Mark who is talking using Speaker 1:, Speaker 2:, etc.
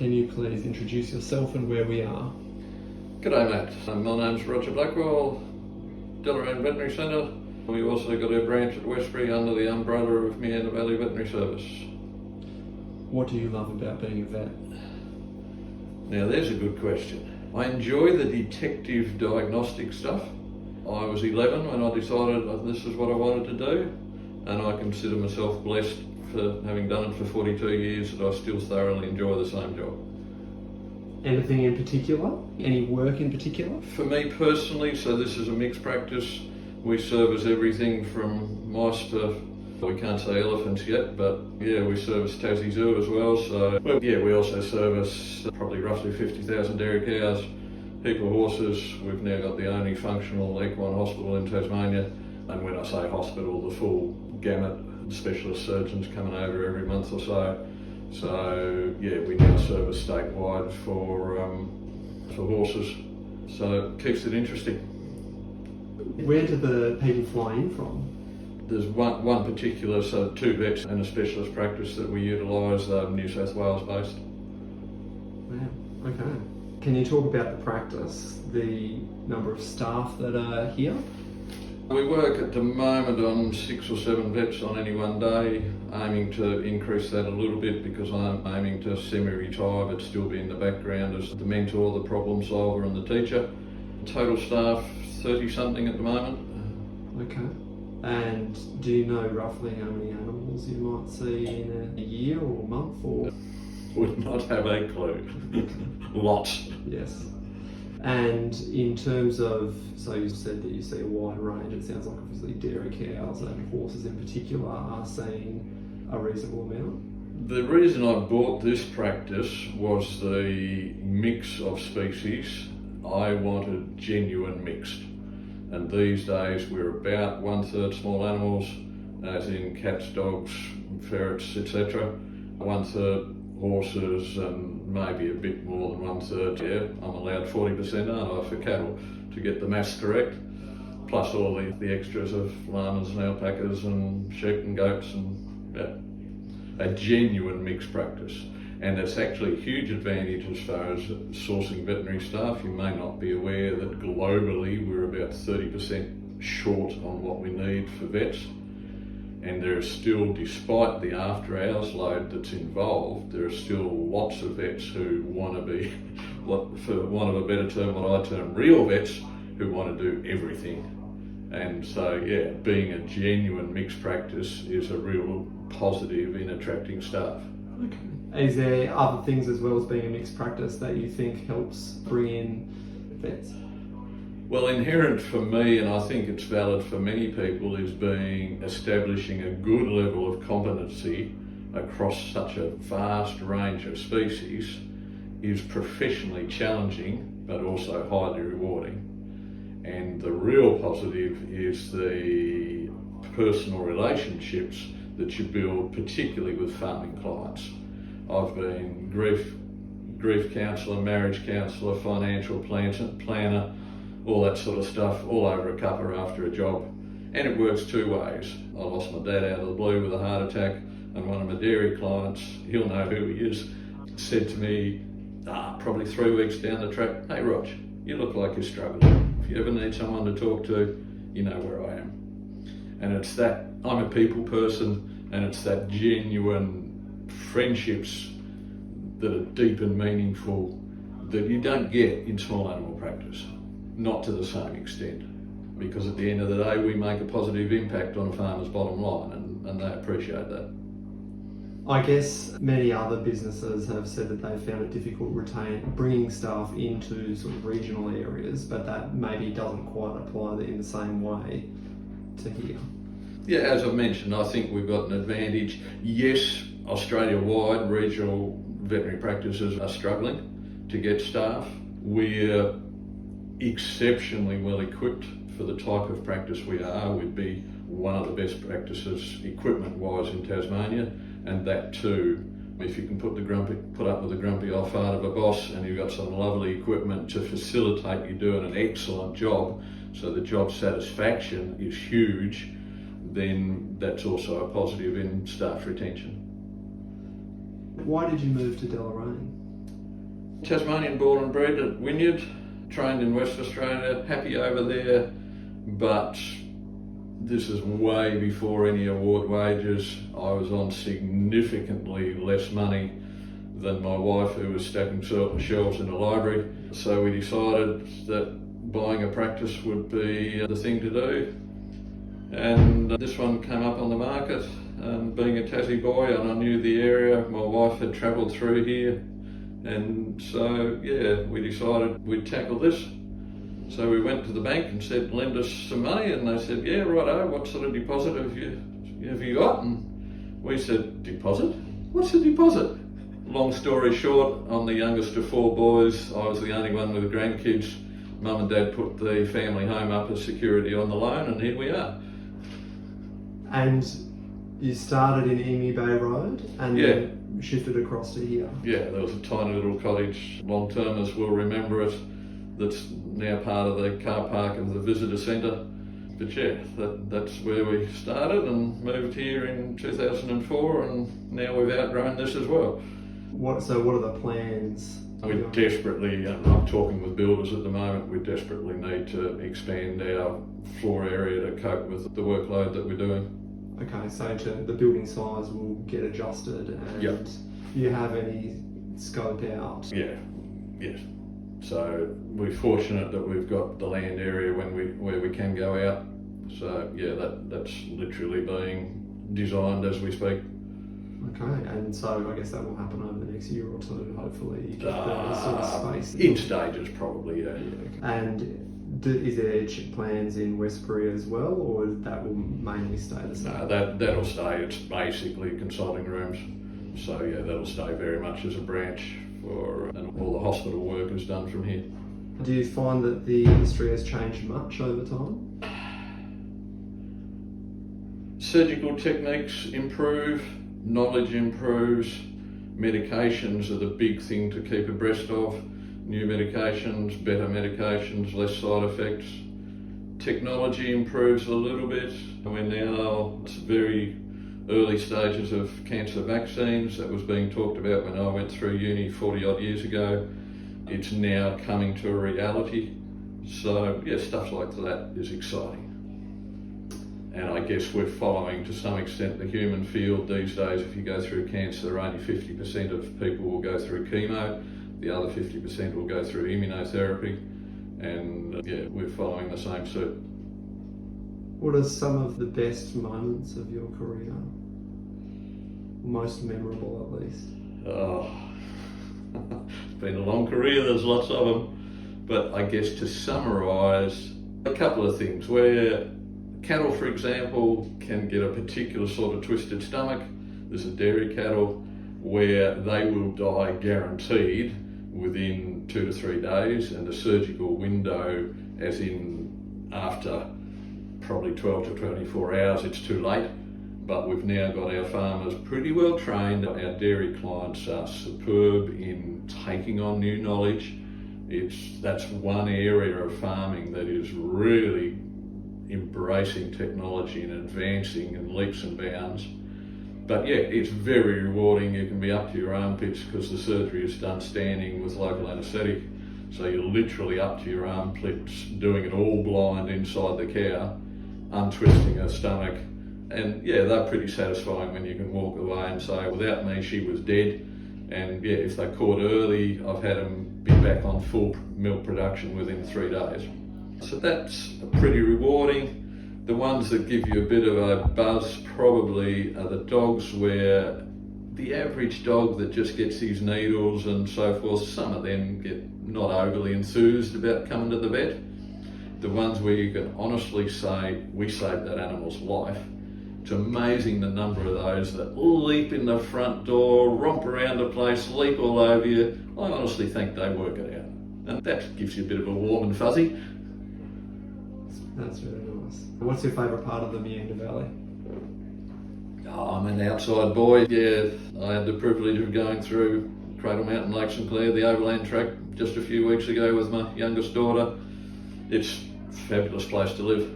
Speaker 1: can you please introduce yourself and where we are?
Speaker 2: G'day Matt, my name's Roger Blackwell, Deloraine Veterinary Centre. We also got our branch at Westbury under the umbrella of Meander Valley Veterinary Service.
Speaker 1: What do you love about being a vet?
Speaker 2: Now there's a good question. I enjoy the detective diagnostic stuff. I was 11 when I decided that this is what I wanted to do, and I consider myself blessed for having done it for 42 years that I still thoroughly enjoy the same job.
Speaker 1: Anything in particular? Any work in particular?
Speaker 2: For me personally, so this is a mixed practice. We service everything from mice to, we can't say elephants yet, but yeah, we service Tassie Zoo as well. So yeah, we also service probably roughly 50,000 dairy cows, heap of horses. We've now got the only functional equine hospital in Tasmania. And when I say hospital, the full gamut, specialist surgeons coming over every month or so. So yeah, we now service statewide for horses. So it keeps it interesting.
Speaker 1: Where do the people fly in from?
Speaker 2: There's one particular, so 2 vets and a specialist practice that we utilise, New South Wales based.
Speaker 1: Wow, okay. Can you talk about the practice, the number of staff that are here?
Speaker 2: We work at the moment on 6 or 7 vets on any one day, aiming to increase that a little bit because I'm aiming to semi-retire but still be in the background as the mentor, the problem solver and the teacher. Total staff 30 something at the moment.
Speaker 1: Okay. And do you know roughly how many animals you might see in a year or a month or?
Speaker 2: Would not have a clue. Lots.
Speaker 1: Yes. And in terms of, so you said that you see a wide range, it sounds like obviously dairy cows and horses in particular are seeing a reasonable amount.
Speaker 2: The reason I bought this practice was the mix of species. I wanted genuine mixed. And these days we're about 1/3 small animals, as in cats, dogs, ferrets, etc. 1/3 horses and maybe a bit more than 1/3. Yeah, I'm allowed 40%, aren't I, for cattle to get the maths correct. Plus all the extras of llamas and alpacas and sheep and goats and yeah, a genuine mixed practice. And it's actually a huge advantage as far as sourcing veterinary staff. You may not be aware that globally we're about 30% short on what we need for vets. And there are still, despite the after hours load that's involved, there are still lots of vets who want to be, for want of a better term, what I term real vets, who want to do everything. And so yeah, being a genuine mixed practice is a real positive in attracting staff.
Speaker 1: Okay. Is there other things as well as being a mixed practice that you think helps bring in vets?
Speaker 2: Well, inherent for me, and I think it's valid for many people, is establishing a good level of competency across such a vast range of species is professionally challenging, but also highly rewarding. And the real positive is the personal relationships that you build, particularly with farming clients. I've been grief counsellor, marriage counsellor, financial planner, all that sort of stuff, all over a cuppa after a job. And it works 2 ways. I lost my dad out of the blue with a heart attack, and one of my dairy clients, he'll know who he is, said to me, probably 3 weeks down the track, "Hey Rog, you look like you're struggling. If you ever need someone to talk to, you know where I am." And it's that, I'm a people person, and it's that genuine friendships that are deep and meaningful that you don't get in small animal practice. Not to the same extent, because at the end of the day we make a positive impact on a farmer's bottom line, and they appreciate that.
Speaker 1: I guess many other businesses have said that they found it difficult bringing staff into sort of regional areas, but that maybe doesn't quite apply in the same way to here.
Speaker 2: Yeah, as I mentioned, I think we've got an advantage. Yes, Australia-wide regional veterinary practices are struggling to get staff. We're exceptionally well equipped for the type of practice we are. We'd be one of the best practices equipment-wise in Tasmania, and that too, if you can put up with the grumpy old fart of a boss and you've got some lovely equipment to facilitate you doing an excellent job, so the job satisfaction is huge, then that's also a positive in staff retention.
Speaker 1: Why did you move to Deloraine?
Speaker 2: Tasmanian born and bred at Wynyard, trained in West Australia, happy over there, but this is way before any award wages. I was on significantly less money than my wife, who was stacking shelves in a library. So we decided that buying a practice would be the thing to do. And this one came up on the market, and being a Tassie boy, and I knew the area, my wife had travelled through here, and so yeah, we decided we'd tackle this. So we went to the bank and said, lend us some money, and they said, yeah, righto, what sort of deposit have you got? And we said, deposit? What's a deposit? Long story short, I'm the youngest of 4 boys. I was the only one with grandkids. Mum and Dad put the family home up as security on the loan, and here we are.
Speaker 1: And you started in Emu Bay Road and then shifted across to here? Yeah,
Speaker 2: there was a tiny little cottage, long-termers will remember it, that's now part of the car park of the visitor centre. But yeah, that's where we started and moved here in 2004, and now we've outgrown this as well.
Speaker 1: What are the plans?
Speaker 2: We desperately, I'm talking with builders at the moment, we desperately need to expand our floor area to cope with the workload that we're doing.
Speaker 1: Okay, so the building size will get adjusted, and
Speaker 2: yep.
Speaker 1: You have any scope out?
Speaker 2: Yeah, yes. So we're fortunate that we've got the land area where we can go out. So yeah, that's literally being designed as we speak.
Speaker 1: Okay, and so I guess that will happen over the next year or two, hopefully. You get the sort of space.
Speaker 2: In stages, probably, yeah.
Speaker 1: And is there plans in West Korea as well, or that will mainly stay the same?
Speaker 2: No, that'll stay. It's basically consulting rooms. So yeah, that'll stay very much as a branch and all the hospital work is done from here.
Speaker 1: Do you find that the industry has changed much over time?
Speaker 2: Surgical techniques improve, knowledge improves, medications are the big thing to keep abreast of. New medications, better medications, less side effects. Technology improves a little bit. We're now at very early stages of cancer vaccines. That was being talked about when I went through uni 40 odd years ago. It's now coming to a reality. So yeah, stuff like that is exciting. And I guess we're following to some extent the human field these days. If you go through cancer, only 50% of people will go through chemo. The other 50% will go through immunotherapy. And yeah, we're following the same suit.
Speaker 1: What are some of the best moments of your career? Most memorable, at least?
Speaker 2: Oh, it's been a long career, there's lots of them. But I guess to summarise, a couple of things. Where cattle, for example, can get a particular sort of twisted stomach. There's a dairy cattle where they will die guaranteed within 2 to 3 days, and the surgical window, as in after probably 12 to 24 hours, it's too late. But we've now got our farmers pretty well trained. Our dairy clients are superb in taking on new knowledge. That's one area of farming that is really embracing technology and advancing in leaps and bounds. But yeah, it's very rewarding. You can be up to your armpits because the surgery is done standing with local anaesthetic. So you're literally up to your armpits doing it all blind inside the cow, untwisting her stomach. And yeah, they're pretty satisfying when you can walk away and say, without me, she was dead. And yeah, if they caught early, I've had them be back on full milk production within 3 days. So that's pretty rewarding. The ones that give you a bit of a buzz probably are the dogs where the average dog that just gets his needles and so forth, some of them get not overly enthused about coming to the vet. The ones where you can honestly say, we saved that animal's life. It's amazing the number of those that leap in the front door, romp around the place, leap all over you. I honestly think they work it out. And that gives you a bit of a warm and fuzzy.
Speaker 1: That's really nice. What's your favourite part of the Meander Valley?
Speaker 2: Oh, I'm an outside boy. Yeah, I had the privilege of going through Cradle Mountain, Lake St Clair, the overland track just a few weeks ago with my youngest daughter. It's a fabulous place to live.